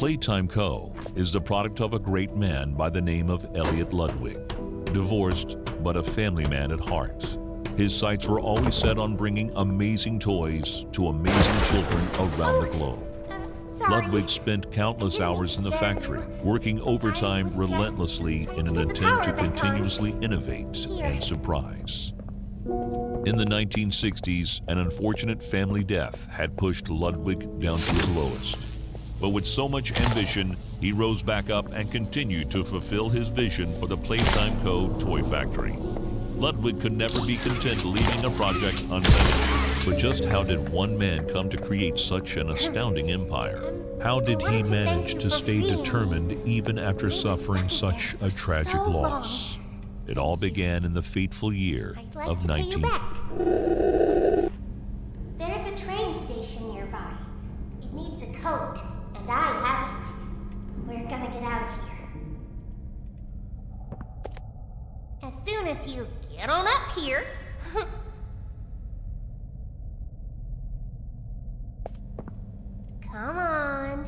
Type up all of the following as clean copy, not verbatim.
Playtime Co. is the product of a great man by the name of Elliot Ludwig, divorced but a family man at heart. His sights were always set on bringing amazing toys to amazing children around the globe. Sorry. Ludwig spent countless hours in the factory, working overtime relentlessly in an attempt to continuously innovate and surprise. In the 1960s, an unfortunate family death had pushed Ludwig down to his lowest. But with so much ambition, he rose back up and continued to fulfill his vision for the Playtime Co. toy factory. Ludwig could never be content leaving a project unfinished. But just how did one man come to create such an astounding empire? How did he manage to stay determined even after suffering such a tragic loss? It all began in the fateful year of 19... There's a train station nearby. It needs a code, and I have it. We're gonna get out of here. As soon as you get on up here... Come on.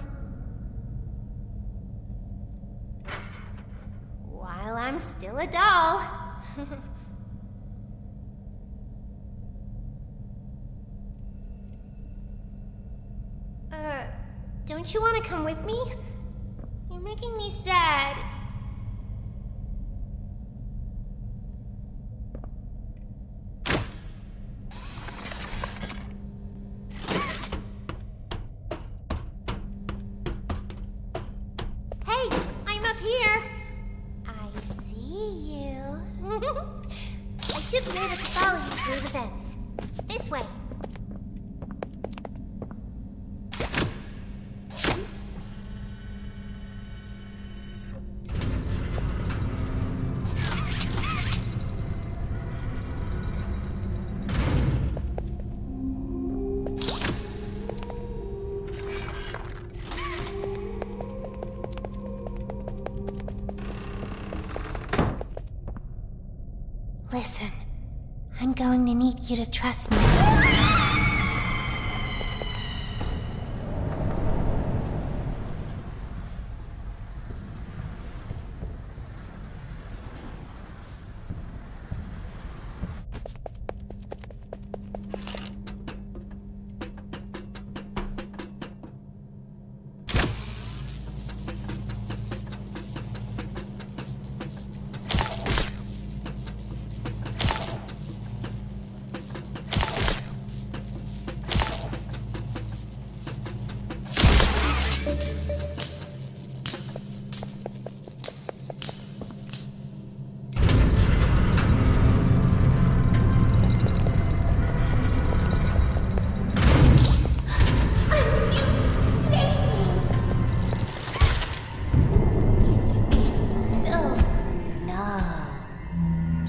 While I'm still a doll. Don't you want to come with me? You're making me sad. Hey, I'm up here. I see you. I should be able to follow you through the fence. This way. Listen, I'm going to need you to trust me.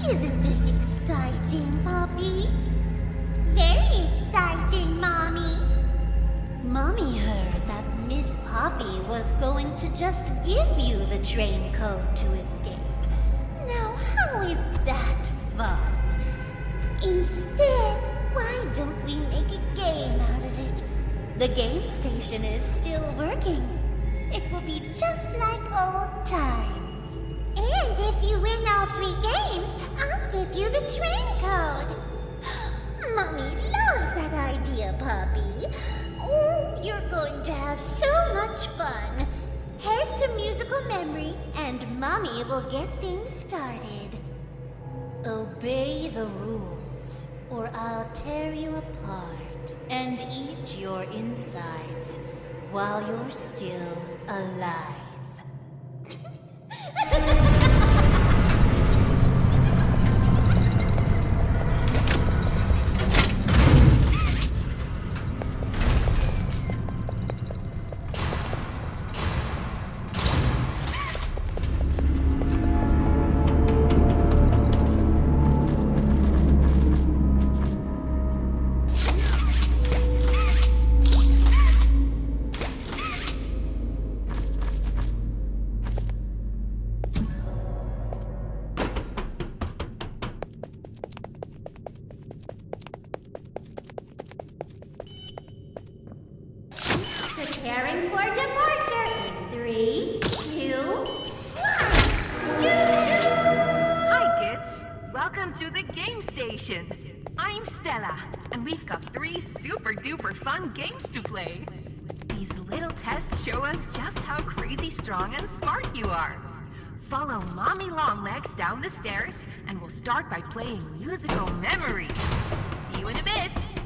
Isn't this exciting, Poppy? Very exciting, Mommy. Mommy heard that Miss Poppy was going to just give you the train code to escape. Now, how is that fun? Instead, why don't we make a game out of it? The game station is still working. It will be just like old times. And if you win all 3 games, I'll give you the train code. Mommy loves that idea, Poppy. Oh, you're going to have so much fun. Head to musical memory, and Mommy will get things started. Obey the rules, or I'll tear you apart and eat your insides while you're still alive. Preparing for departure in Station. I'm Stella, and we've got 3 super-duper fun games to play. These little tests show us just how crazy strong and smart you are. Follow Mommy Longlegs down the stairs, and we'll start by playing musical memory. See you in a bit.